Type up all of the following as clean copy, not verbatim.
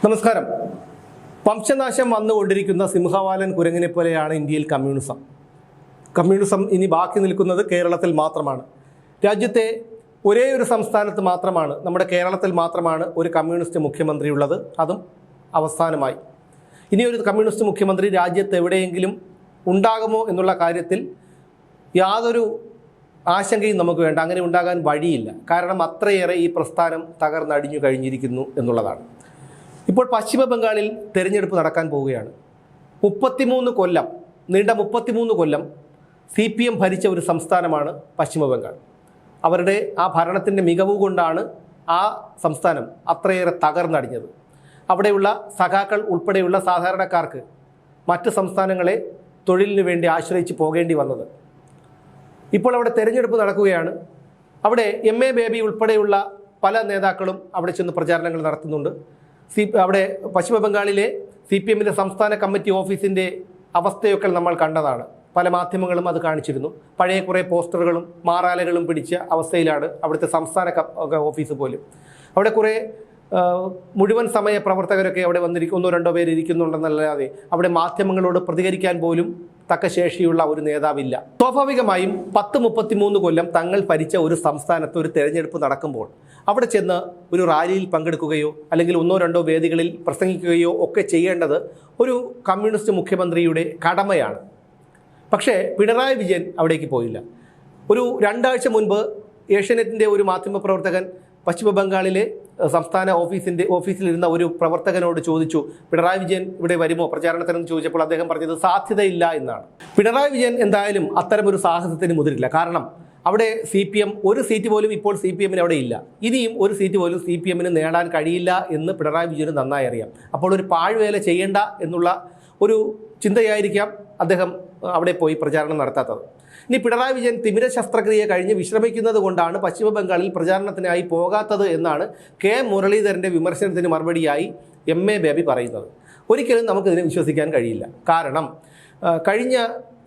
നമസ്കാരം. വംശനാശം വന്നുകൊണ്ടിരിക്കുന്ന സിംഹവാലൻ കുരങ്ങിനെ പോലെയാണ് ഇന്ത്യയിൽ കമ്മ്യൂണിസം ഇനി ബാക്കി നിൽക്കുന്നത് കേരളത്തിൽ മാത്രമാണ്. രാജ്യത്തെ ഒരേ ഒരു സംസ്ഥാനത്ത് മാത്രമാണ്, നമ്മുടെ കേരളത്തിൽ മാത്രമാണ് ഒരു കമ്മ്യൂണിസ്റ്റ് മുഖ്യമന്ത്രി ഉള്ളത്. അതും അവസാനമായി. ഇനിയൊരു കമ്മ്യൂണിസ്റ്റ് മുഖ്യമന്ത്രി രാജ്യത്ത് എവിടെയെങ്കിലും ഉണ്ടാകുമോ എന്നുള്ള കാര്യത്തിൽ യാതൊരു ആശങ്കയും നമുക്ക് വേണ്ട. അങ്ങനെ ഉണ്ടാകാൻ വഴിയില്ല. കാരണം അത്രയേറെ ഈ പ്രസ്ഥാനം തകർന്നടിഞ്ഞു കഴിഞ്ഞിരിക്കുന്നു എന്നുള്ളതാണ്. ഇപ്പോൾ പശ്ചിമ ബംഗാളിൽ തെരഞ്ഞെടുപ്പ് നടക്കാൻ പോവുകയാണ്. 33 കൊല്ലം നീണ്ട 33 കൊല്ലം CPM ഭരിച്ച ഒരു സംസ്ഥാനമാണ് പശ്ചിമ ബംഗാൾ. അവരുടെ ആ ഭരണത്തിൻ്റെ മികവ് കൊണ്ടാണ് ആ സംസ്ഥാനം അത്രയേറെ തകർന്നടിഞ്ഞത്. അവിടെയുള്ള സഖാക്കൾ ഉൾപ്പെടെയുള്ള സാധാരണക്കാർക്ക് മറ്റ് സംസ്ഥാനങ്ങളെ തൊഴിലിന് വേണ്ടി ആശ്രയിച്ച് പോകേണ്ടി വന്നത്. ഇപ്പോൾ അവിടെ തെരഞ്ഞെടുപ്പ് നടക്കുകയാണ്. അവിടെ MA ബേബി ഉൾപ്പെടെയുള്ള പല നേതാക്കളും അവിടെ ചെന്ന് പ്രചാരണങ്ങൾ നടത്തുന്നുണ്ട്. അവിടെ പശ്ചിമ ബംഗാളിലെ CPMൻ്റെ സംസ്ഥാന കമ്മിറ്റി ഓഫീസിൻ്റെ അവസ്ഥയൊക്കെ നമ്മൾ കണ്ടതാണ്. പല മാധ്യമങ്ങളും അത് കാണിച്ചിരുന്നു. പഴയ കുറേ പോസ്റ്ററുകളും മാറാലകളും പിടിച്ച അവസ്ഥയിലാണ് അവിടുത്തെ സംസ്ഥാന ഓഫീസ് പോലും. അവിടെ കുറേ മുഴുവൻ സമയ പ്രവർത്തകരൊക്കെ അവിടെ ഒന്നോ രണ്ടോ പേര് ഇരിക്കുന്നുണ്ടെന്നല്ലാതെ അവിടെ മാധ്യമങ്ങളോട് പ്രതികരിക്കാൻ പോലും തക്ക ശേഷിയുള്ള ഒരു നേതാവില്ല. സ്വാഭാവികമായും 33 കൊല്ലം തങ്ങൾ ഭരിച്ച ഒരു സംസ്ഥാനത്ത് ഒരു തെരഞ്ഞെടുപ്പ് നടക്കുമ്പോൾ അവിടെ ചെന്ന് ഒരു റാലിയിൽ പങ്കെടുക്കുകയോ അല്ലെങ്കിൽ ഒന്നോ രണ്ടോ വേദികളിൽ പ്രസംഗിക്കുകയോ ഒക്കെ ചെയ്യേണ്ടത് ഒരു കമ്മ്യൂണിസ്റ്റ് മുഖ്യമന്ത്രിയുടെ കടമയാണ്. പക്ഷേ പിണറായി വിജയൻ അവിടേക്ക് പോയില്ല. ഒരു 2 ആഴ്ച മുൻപ് ഏഷ്യാനെറ്റിൻ്റെ ഒരു മാധ്യമപ്രവർത്തകൻ പശ്ചിമ ബംഗാളിലെ സംസ്ഥാന ഓഫീസിലിരുന്ന ഒരു പ്രവർത്തകനോട് ചോദിച്ചു, പിണറായി വിജയൻ ഇവിടെ വരുമോ പ്രചാരണത്തിനെന്ന് ചോദിച്ചപ്പോൾ അദ്ദേഹം പറഞ്ഞത് സാധ്യതയില്ല എന്നാണ്. പിണറായി വിജയൻ എന്തായാലും അത്തരമൊരു സാഹസത്തിന് മുതിരില്ല. കാരണം അവിടെ CPM ഒരു സീറ്റ് പോലും ഇപ്പോൾ CPMന് അവിടെ ഇല്ല. ഇനിയും ഒരു സീറ്റ് പോലും CPMന് നേടാൻ കഴിയില്ല എന്ന് പിണറായി വിജയന് നന്നായി അറിയാം. അപ്പോൾ ഒരു പാഴ്വേല ചെയ്യേണ്ട എന്നുള്ള ഒരു ചിന്തയായിരിക്കാം അദ്ദേഹം അവിടെ പോയി പ്രചാരണം നടത്താത്തത്. ഇനി പിണറായി വിജയൻ തിമിര ശസ്ത്രക്രിയ കഴിഞ്ഞ് വിശ്രമിക്കുന്നത് കൊണ്ടാണ് പശ്ചിമ ബംഗാളിൽ പ്രചാരണത്തിനായി പോകാത്തത് എന്നാണ് K. മുരളീധരൻ്റെ വിമർശനത്തിന് മറുപടിയായി MA ബേബി പറയുന്നത്. ഒരിക്കലും നമുക്കിതിനെ വിശ്വസിക്കാൻ കഴിയില്ല. കാരണം കഴിഞ്ഞ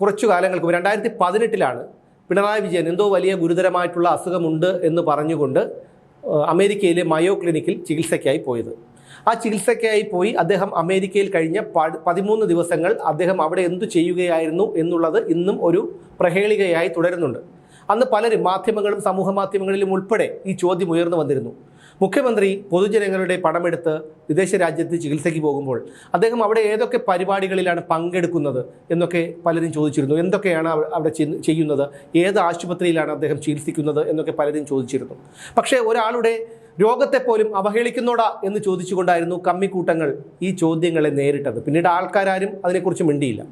കുറച്ചു കാലങ്ങൾക്ക് 2018 പിണറായി വിജയൻ എന്തോ വലിയ ഗുരുതരമായിട്ടുള്ള അസുഖമുണ്ട് എന്ന് പറഞ്ഞുകൊണ്ട് അമേരിക്കയിലെ മയോ ക്ലിനിക്കിൽ ചികിത്സയ്ക്കായി പോയത്. ആ ചികിത്സയ്ക്കായി പോയി അദ്ദേഹം അമേരിക്കയിൽ കഴിഞ്ഞ 13 ദിവസങ്ങൾ അദ്ദേഹം അവിടെ എന്തു ചെയ്യുകയായിരുന്നു എന്നുള്ളത് ഇന്നും ഒരു പ്രഹേളികയായി തുടരുന്നുണ്ട്. അന്ന് പലരും മാധ്യമങ്ങളും സമൂഹ മാധ്യമങ്ങളിലും ഉൾപ്പെടെ ഈ ചോദ്യം ഉയർന്നു വന്നിരുന്നു. മുഖ്യമന്ത്രി പൊതുജനങ്ങളുടെ പണമെടുത്ത് വിദേശ രാജ്യത്ത് ചികിത്സയ്ക്ക് പോകുമ്പോൾ അദ്ദേഹം അവിടെ ഏതൊക്കെ പരിപാടികളിലാണ് പങ്കെടുക്കുന്നത് എന്നൊക്കെ പലരും ചോദിച്ചിരുന്നു. എന്തൊക്കെയാണ് അവിടെ ചെയ്യുന്നത്, ഏത് ആശുപത്രിയിലാണ് അദ്ദേഹം ചികിത്സിക്കുന്നത് എന്നൊക്കെ പലരും ചോദിച്ചിരുന്നു. പക്ഷേ ഒരാളുടെ രോഗത്തെപ്പോലും അവഹേളിക്കുന്നോടാ എന്ന് ചോദിച്ചുകൊണ്ടായിരുന്നു കമ്മിക്കൂട്ടങ്ങൾ ഈ ചോദ്യങ്ങളെ നേരിട്ടത്. പിന്നീട് ആൾക്കാരും അതിനെക്കുറിച്ച് മിണ്ടിയില്ല.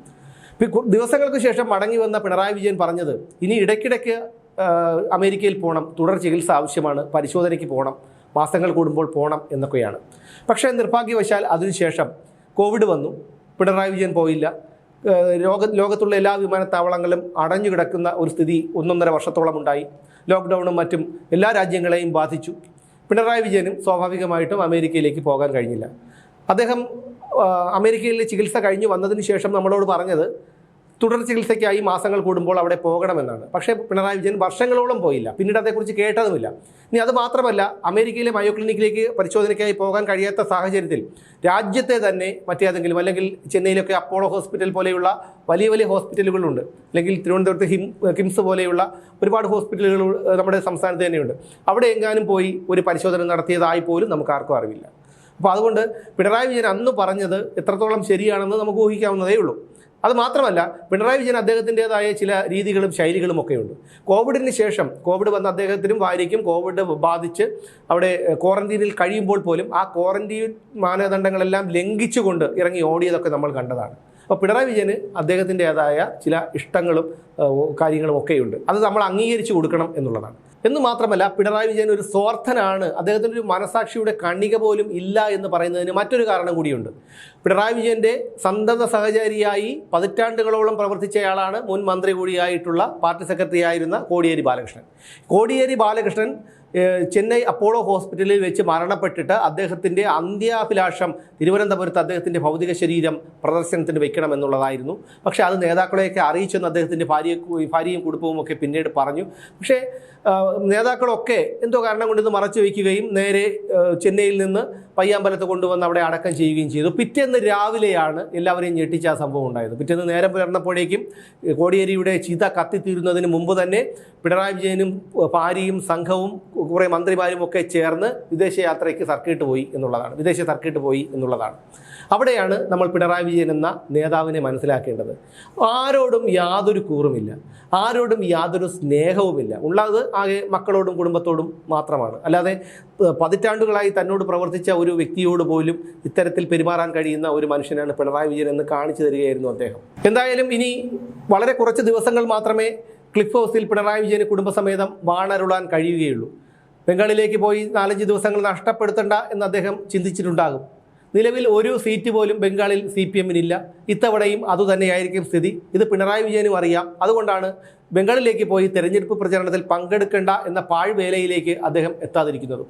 ദിവസങ്ങൾക്ക് ശേഷം മടങ്ങി വന്ന പിണറായി വിജയൻ പറഞ്ഞത് ഇനി ഇടയ്ക്കിടയ്ക്ക് അമേരിക്കയിൽ പോകണം, തുടർ ചികിത്സ ആവശ്യമാണ്, പരിശോധനയ്ക്ക് പോകണം, മാസങ്ങൾ കൂടുമ്പോൾ പോകണം എന്നൊക്കെയാണ്. പക്ഷേ നിർഭാഗ്യവശാൽ അതിനുശേഷം കോവിഡ് വന്നു. പിണറായി വിജയൻ പോയില്ല. ലോകത്തുള്ള എല്ലാ വിമാനത്താവളങ്ങളും അടഞ്ഞു കിടക്കുന്ന ഒരു സ്ഥിതി 1.5 വർഷത്തോളം ഉണ്ടായി. ലോക്ക്ഡൗണും മറ്റും എല്ലാ രാജ്യങ്ങളെയും ബാധിച്ചു. പിണറായി വിജയനും സ്വാഭാവികമായിട്ടും അമേരിക്കയിലേക്ക് പോകാൻ കഴിഞ്ഞില്ല. അദ്ദേഹം അമേരിക്കയിലെ ചികിത്സ കഴിഞ്ഞ് വന്നതിന് ശേഷം നമ്മളോട് പറഞ്ഞത് തുടർ ചികിത്സയ്ക്കായി മാസങ്ങൾ കൂടുമ്പോൾ അവിടെ പോകണമെന്നാണ്. പക്ഷേ പിണറായി വിജയൻ വർഷങ്ങളോളം പോയില്ല. പിന്നീട് അതേക്കുറിച്ച് കേട്ടതുമില്ല. ഇനി അത് മാത്രമല്ല, അമേരിക്കയിലെ മയോ ക്ലിനിക്കിലേക്ക് പരിശോധനയ്ക്കായി പോകാൻ കഴിയാത്ത സാഹചര്യത്തിൽ രാജ്യത്തെ തന്നെ മറ്റേതെങ്കിലും, അല്ലെങ്കിൽ ചെന്നൈയിലൊക്കെ അപ്പോളോ ഹോസ്പിറ്റൽ പോലെയുള്ള വലിയ വലിയ ഹോസ്പിറ്റലുകളുണ്ട്, അല്ലെങ്കിൽ തിരുവനന്തപുരത്ത് കിംസ് പോലെയുള്ള ഒരുപാട് ഹോസ്പിറ്റലുകൾ നമ്മുടെ സംസ്ഥാനത്ത് തന്നെയുണ്ട്. അവിടെ എങ്ങാനും പോയി ഒരു പരിശോധന നടത്തിയതായി പോലും നമുക്ക് ആർക്കും അറിവില്ല. അപ്പോൾ അതുകൊണ്ട് പിണറായി വിജയൻ അന്ന് പറഞ്ഞത് എത്രത്തോളം ശരിയാണെന്ന് നമുക്ക് ഊഹിക്കാവുന്നതേ ഉള്ളൂ. അത് മാത്രമല്ല, പിണറായി വിജയൻ അദ്ദേഹത്തിൻ്റെതായ ചില രീതികളും ശൈലികളും ഒക്കെയുണ്ട്. കോവിഡിന് ശേഷം കോവിഡ് വന്ന അദ്ദേഹത്തിനും ഭാര്യയ്ക്കും കോവിഡ് ബാധിച്ച് അവിടെ ക്വാറന്റീനിൽ കഴിയുമ്പോൾ പോലും ആ ക്വാറന്റീൻ മാനദണ്ഡങ്ങളെല്ലാം ലംഘിച്ചുകൊണ്ട് ഇറങ്ങി ഓടിയതൊക്കെ നമ്മൾ കണ്ടതാണ്. അപ്പോൾ പിണറായി വിജയന് അദ്ദേഹത്തിൻ്റെതായ ചില ഇഷ്ടങ്ങളും കാര്യങ്ങളും ഒക്കെയുണ്ട്. അത് നമ്മൾ അംഗീകരിച്ചു കൊടുക്കണം എന്നുള്ളതാണ്. എന്ന് മാത്രമല്ല, പിണറായി വിജയൻ ഒരു സ്വാർത്ഥനാണ്, അദ്ദേഹത്തിൻ്റെ ഒരു മനസാക്ഷിയുടെ കണിക പോലും ഇല്ല എന്ന് പറയുന്നതിന് മറ്റൊരു കാരണം കൂടിയുണ്ട്. പിണറായി വിജയന്റെ സന്തത സഹചാരിയായി പതിറ്റാണ്ടുകളോളം പ്രവർത്തിച്ചയാളാണ് മുൻ മന്ത്രി കൂടിയായിട്ടുള്ള പാർട്ടി സെക്രട്ടറി ആയിരുന്ന കോടിയേരി ബാലകൃഷ്ണൻ ചെന്നൈ അപ്പോളോ ഹോസ്പിറ്റലിൽ വെച്ച് മരണപ്പെട്ടിട്ട് അദ്ദേഹത്തിൻ്റെ അന്ത്യാഭിലാഷം തിരുവനന്തപുരത്ത് അദ്ദേഹത്തിൻ്റെ ഭൗതിക ശരീരം പ്രദർശനത്തിന് വെക്കണമെന്നുള്ളതായിരുന്നു. പക്ഷേ അത് നേതാക്കളെയൊക്കെ അറിയിച്ചെന്ന് അദ്ദേഹത്തിൻ്റെ ഭാര്യയും കുടുംബവും ഒക്കെ പിന്നീട് പറഞ്ഞു. പക്ഷേ നേതാക്കളൊക്കെ എന്തോ കാരണം കൊണ്ട് ഇത് മറച്ചു വയ്ക്കുകയും നേരെ ചെന്നൈയിൽ നിന്ന് പയ്യാമ്പലത്ത് കൊണ്ടുവന്ന് അവിടെ അടക്കം ചെയ്യുകയും ചെയ്തു. പിറ്റേന്ന് രാവിലെയാണ് എല്ലാവരെയും ഞെട്ടിച്ച ആ സംഭവം ഉണ്ടായത്. പിറ്റേന്ന് നേരം പുലർന്നപ്പോഴേക്കും കോടിയേരിയുടെ ചിത കത്തിത്തീരുന്നതിന് മുമ്പ് തന്നെ പിണറായി വിജയനും ഭാര്യയും സംഘവും കുറേ മന്ത്രിമാരും ഒക്കെ ചേർന്ന് വിദേശ സർക്കിട്ട് പോയി എന്നുള്ളതാണ്. അവിടെയാണ് നമ്മൾ പിണറായി വിജയൻ എന്ന നേതാവിനെ മനസ്സിലാക്കേണ്ടത്. ആരോടും യാതൊരു കൂറുമില്ല, ആരോടും യാതൊരു സ്നേഹവുമില്ല. ഉള്ളത് ആകെ മക്കളോടും കുടുംബത്തോടും മാത്രമാണ്. അല്ലാതെ പതിറ്റാണ്ടുകളായി തന്നോട് പ്രവർത്തിച്ച ഒരു വ്യക്തിയോട് പോലും ഇത്തരത്തിൽ പെരുമാറാൻ കഴിയുന്ന ഒരു മനുഷ്യനാണ് പിണറായി വിജയൻ എന്ന് കാണിച്ചു തരികയായിരുന്നു അദ്ദേഹം. എന്തായാലും ഇനി വളരെ കുറച്ച് ദിവസങ്ങൾ മാത്രമേ ക്ലിഫ് ഹൗസിൽ പിണറായി വിജയന് കുടുംബസമേതം വാണരുളാൻ കഴിയുകയുള്ളൂ. ബംഗാളിലേക്ക് പോയി 4-5 ദിവസങ്ങൾ നഷ്ടപ്പെടുത്തണ്ട എന്ന് അദ്ദേഹം ചിന്തിച്ചിട്ടുണ്ടാകും. നിലവിൽ ഒരു സീറ്റ് പോലും ബംഗാളിൽ CPM-നില്ല. ഇത്തവണയും അതുതന്നെയായിരിക്കും സ്ഥിതി. ഇത് പിണറായി വിജയനും അറിയാം. അതുകൊണ്ടാണ് ബംഗാളിലേക്ക് പോയി തെരഞ്ഞെടുപ്പ് പ്രചരണത്തിൽ പങ്കെടുക്കേണ്ട എന്ന പാഴ്വേലയിലേക്ക് അദ്ദേഹം എത്താതിരിക്കുന്നത്.